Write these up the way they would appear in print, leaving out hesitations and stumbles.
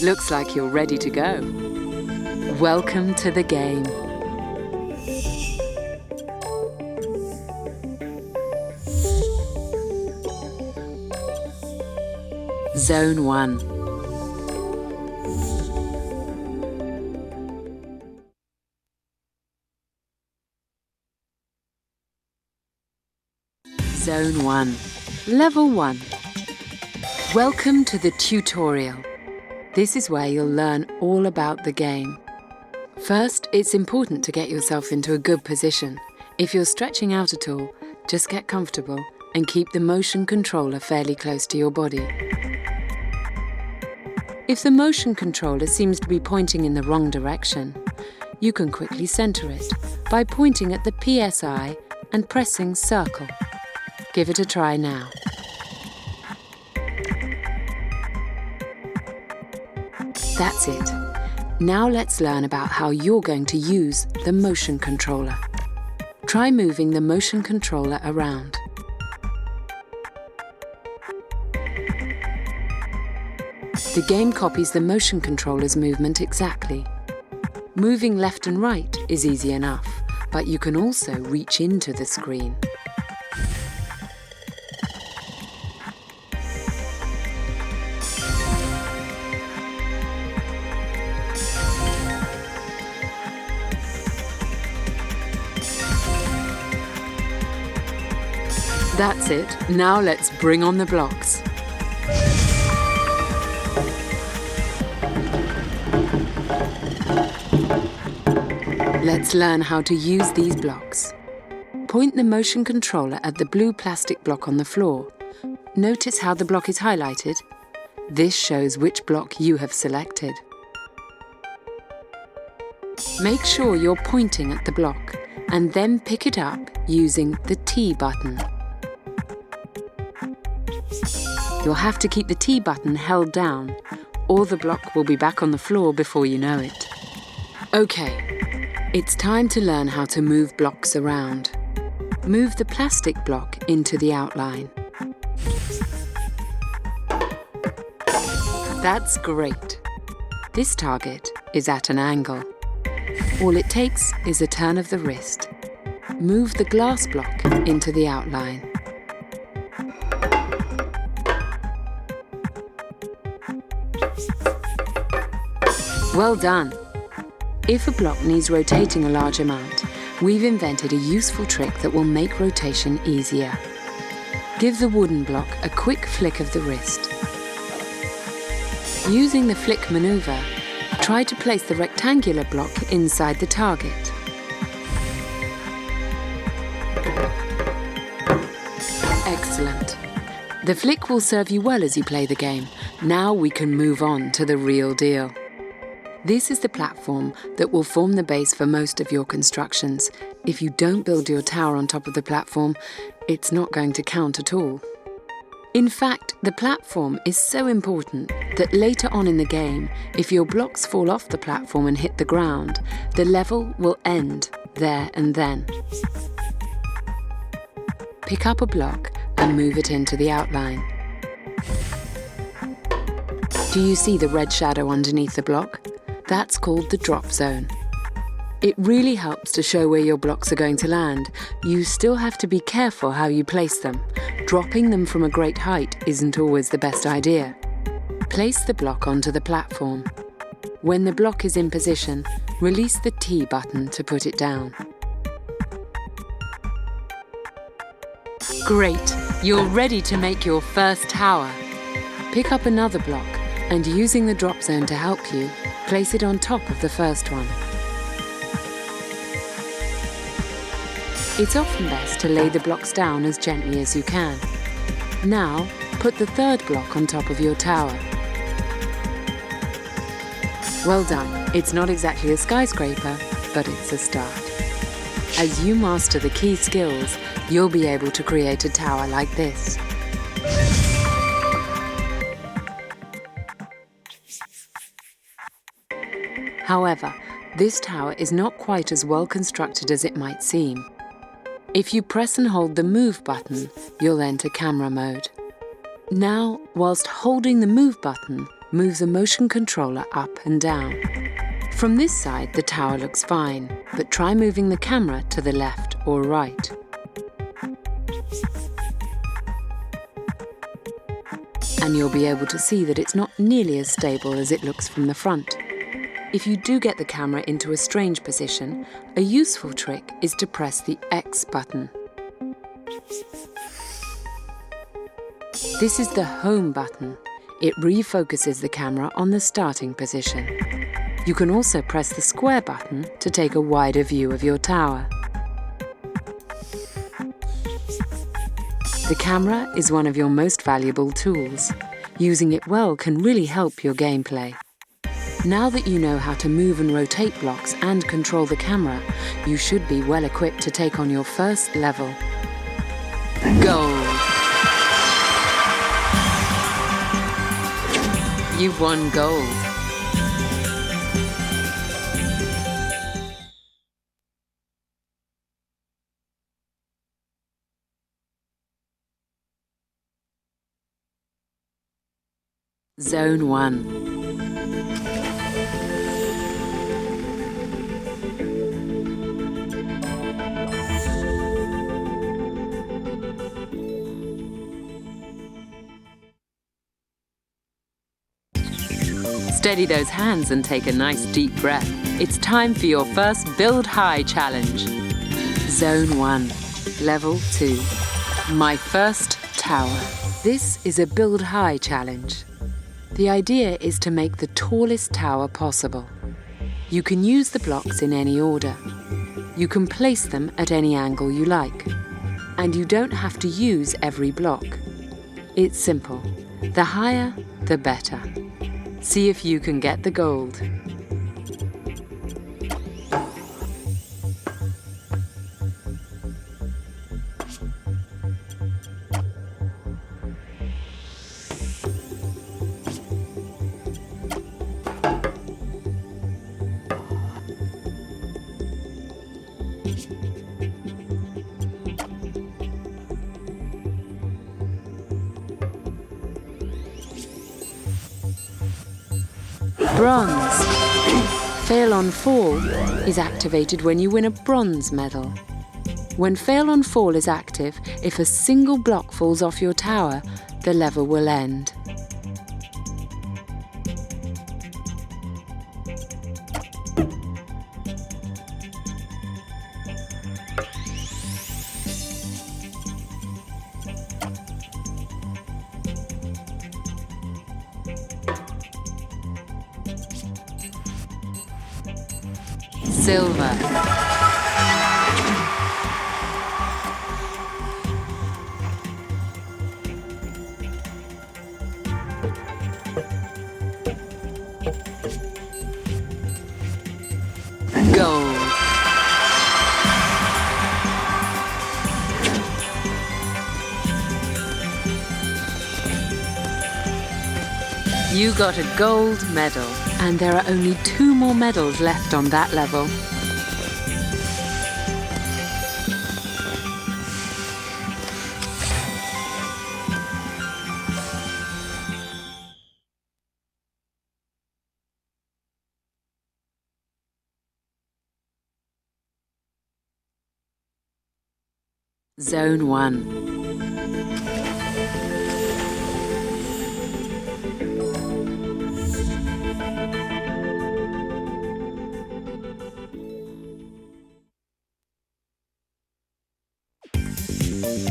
Looks like you're ready to go. Welcome to the game. Zone 1. Zone 1. Level 1. Welcome to the tutorial. This is where you'll learn all about the game. First, it's important to get yourself into a good position. If you're stretching out at all, just get comfortable and keep the motion controller fairly close to your body. If the motion controller seems to be pointing in the wrong direction, you can quickly center it by pointing at the PSI and pressing circle. Give it a try now. That's it. Now let's learn about how you're going to use the motion controller. Try moving the motion controller around. The game copies the motion controller's movement exactly. Moving left and right is easy enough, but you can also reach into the screen. That's it. Now let's bring on the blocks. Let's learn how to use these blocks. Point the motion controller at the blue plastic block on the floor. Notice how the block is highlighted? This shows which block you have selected. Make sure you're pointing at the block and then pick it up using the T button. You'll have to keep the T button held down, or the block will be back on the floor before you know it. Okay, it's time to learn how to move blocks around. Move the plastic block into the outline. That's great. This target is at an angle. All it takes is a turn of the wrist. Move the glass block into the outline. Well done! If a block needs rotating a large amount, we've invented a useful trick that will make rotation easier. Give the wooden block a quick flick of the wrist. Using the flick maneuver, try to place the rectangular block inside the target. Excellent! The flick will serve you well as you play the game. Now we can move on to the real deal. This is the platform that will form the base for most of your constructions. If you don't build your tower on top of the platform, it's not going to count at all. In fact, the platform is so important that later on in the game, if your blocks fall off the platform and hit the ground, the level will end there and then. Pick up a block and move it into the outline. Do you see the red shadow underneath the block? That's called the drop zone. It really helps to show where your blocks are going to land. You still have to be careful how you place them. Dropping them from a great height isn't always the best idea. Place the block onto the platform. When the block is in position, release the T button to put it down. Great! You're ready to make your first tower. Pick up another block and, using the drop zone to help you, place it on top of the first one. It's often best to lay the blocks down as gently as you can. Now, put the third block on top of your tower. Well done. It's not exactly a skyscraper, but it's a start. As you master the key skills, you'll be able to create a tower like this. However, this tower is not quite as well constructed as it might seem. If you press and hold the Move button, you'll enter camera mode. Now, whilst holding the Move button, move the motion controller up and down. From this side, the tower looks fine, but try moving the camera to the left or right. And you'll be able to see that it's not nearly as stable as it looks from the front. If you do get the camera into a strange position, a useful trick is to press the X button. This is the home button. It refocuses the camera on the starting position. You can also press the square button to take a wider view of your tower. The camera is one of your most valuable tools. Using it well can really help your gameplay. Now that you know how to move and rotate blocks and control the camera, you should be well equipped to take on your first level. Gold! You've won gold. Zone 1. Steady those hands and take a nice deep breath. It's time for your first Build High challenge. Zone 1, Level 2. My first tower. This is a Build High challenge. The idea is to make the tallest tower possible. You can use the blocks in any order. You can place them at any angle you like. And you don't have to use every block. It's simple. The higher, the better. See if you can get the gold. Bronze. Fail on Fall is activated when you win a bronze medal. When Fail on Fall is active, if a single block falls off your tower, the level will end. Silver. Gold. You got a gold medal, and there are only 2 more medals left on that level. Zone 1.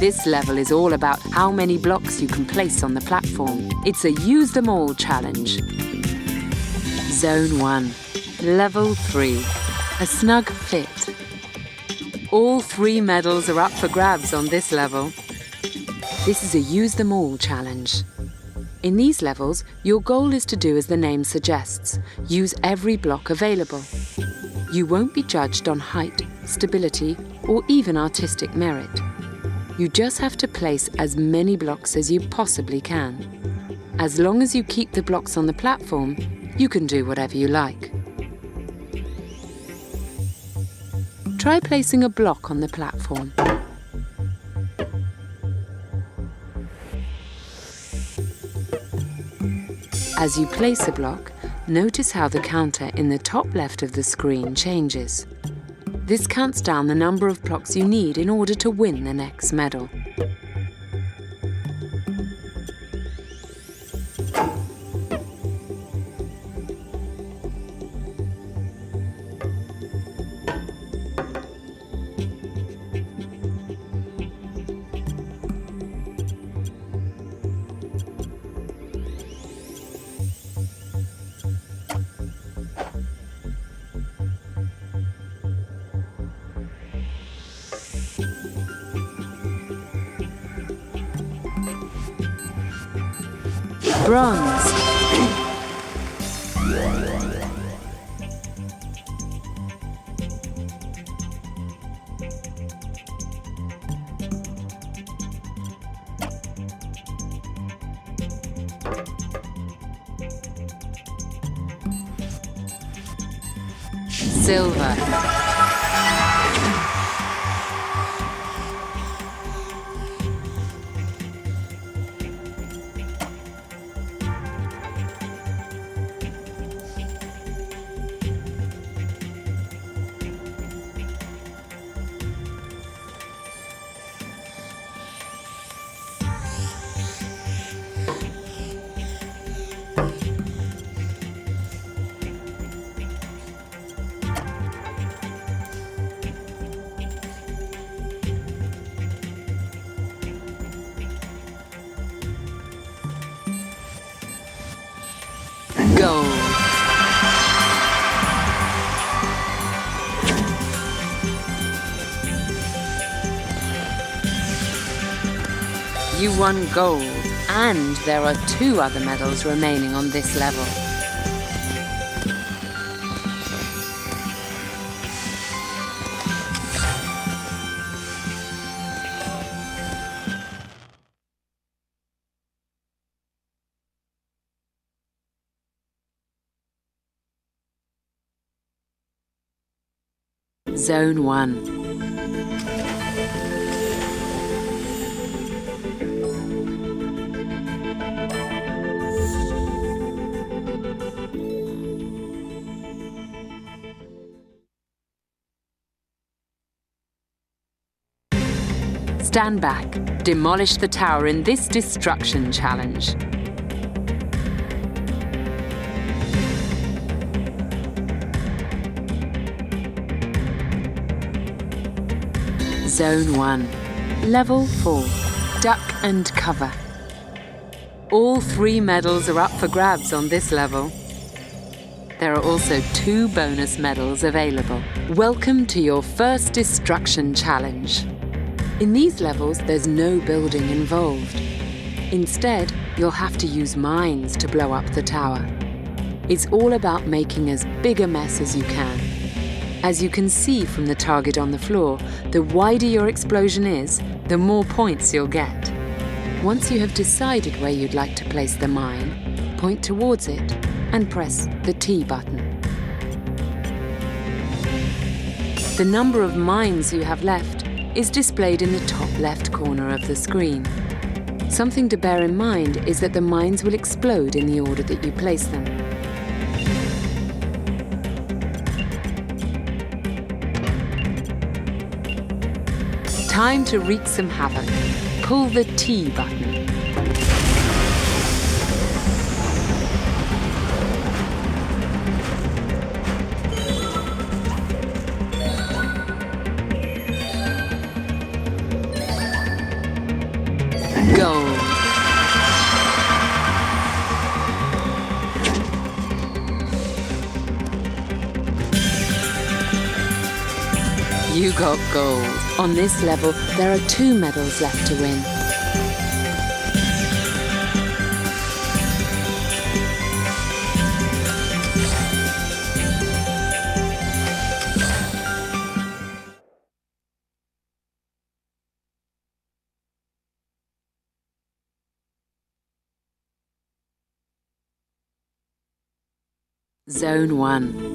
This level is all about how many blocks you can place on the platform. It's a use them all challenge. Zone 1. Level 3. A snug fit. All 3 medals are up for grabs on this level. This is a use them all challenge. In these levels, your goal is to do as the name suggests. Use every block available. You won't be judged on height, stability, or even artistic merit. You just have to place as many blocks as you possibly can. As long as you keep the blocks on the platform, you can do whatever you like. Try placing a block on the platform. As you place a block, notice how the counter in the top left of the screen changes. This counts down the number of blocks you need in order to win the next medal. Bronze. Silver. Gold. You won gold, and there are 2 other medals remaining on this level. Zone 1. Stand back. Demolish the tower in this destruction challenge. Zone 1. Level 4. Duck and cover. All 3 medals are up for grabs on this level. There are also 2 bonus medals available. Welcome to your first destruction challenge. In these levels, there's no building involved. Instead, you'll have to use mines to blow up the tower. It's all about making as big a mess as you can. As you can see from the target on the floor, the wider your explosion is, the more points you'll get. Once you have decided where you'd like to place the mine, point towards it and press the T button. The number of mines you have left is displayed in the top left corner of the screen. Something to bear in mind is that the mines will explode in the order that you place them. Time to wreak some havoc. Pull the T button. Gold. You got gold. On this level, there are 2 medals left to win. Zone 1.